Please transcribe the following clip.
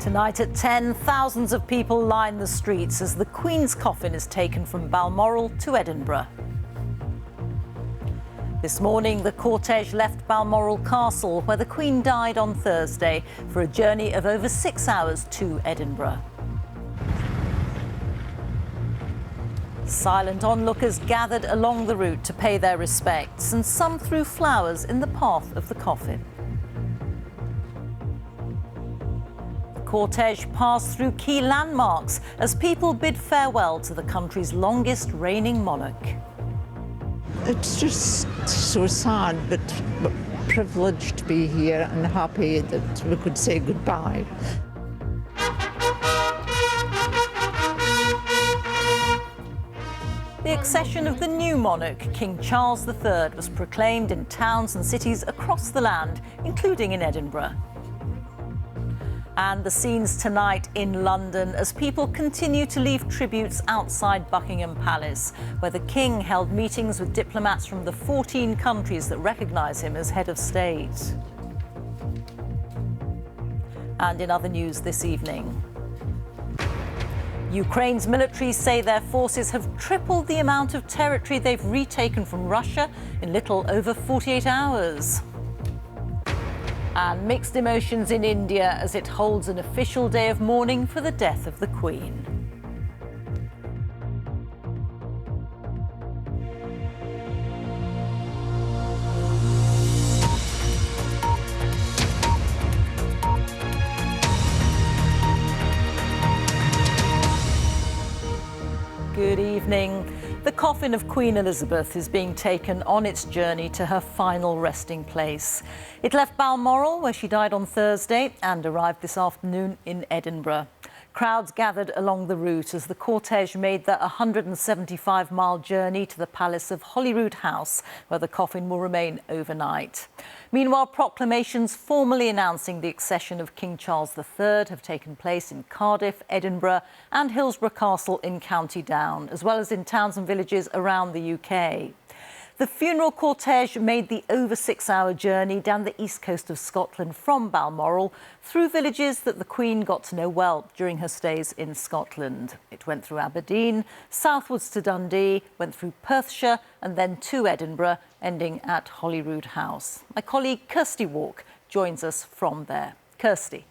Tonight at 10, thousands of people line the streets as the Queen's coffin is taken from Balmoral to Edinburgh. This morning, the cortege left Balmoral Castle, where the Queen died on Thursday, for a journey of over 6 hours to Edinburgh. Silent onlookers gathered along the route to pay their respects, and some threw flowers in the path of the coffin. The cortege passed through key landmarks as people bid farewell to the country's longest reigning monarch. It's just so sad, but privileged to be here and happy that we could say goodbye. The accession of the new monarch, King Charles III, was proclaimed in towns and cities across the land, including in Edinburgh. And the scenes tonight in London as people continue to leave tributes outside Buckingham Palace, where the King held meetings with diplomats from the 14 countries that recognise him as head of state. And in other news this evening, Ukraine's military say their forces have tripled the amount of territory they've retaken from Russia in little over 48 hours. And mixed emotions in India as it holds an official day of mourning for the death of the Queen. Good evening. The coffin of Queen Elizabeth is being taken on its journey to her final resting place. It left Balmoral, where she died on Thursday, and arrived this afternoon in Edinburgh. Crowds gathered along the route as the cortege made the 175-mile journey to the palace of Holyrood House, where the coffin will remain overnight. Meanwhile, proclamations formally announcing the accession of King Charles III have taken place in Cardiff, Edinburgh and Hillsborough Castle in County Down, as well as in towns and villages around the UK. The funeral cortege made the over 6-hour journey down the east coast of Scotland from Balmoral through villages that the Queen got to know well during her stays in Scotland. It went through Aberdeen, southwards to Dundee, went through Perthshire and then to Edinburgh, ending at Holyrood House. My colleague Kirsty Walk joins us from there. Kirsty.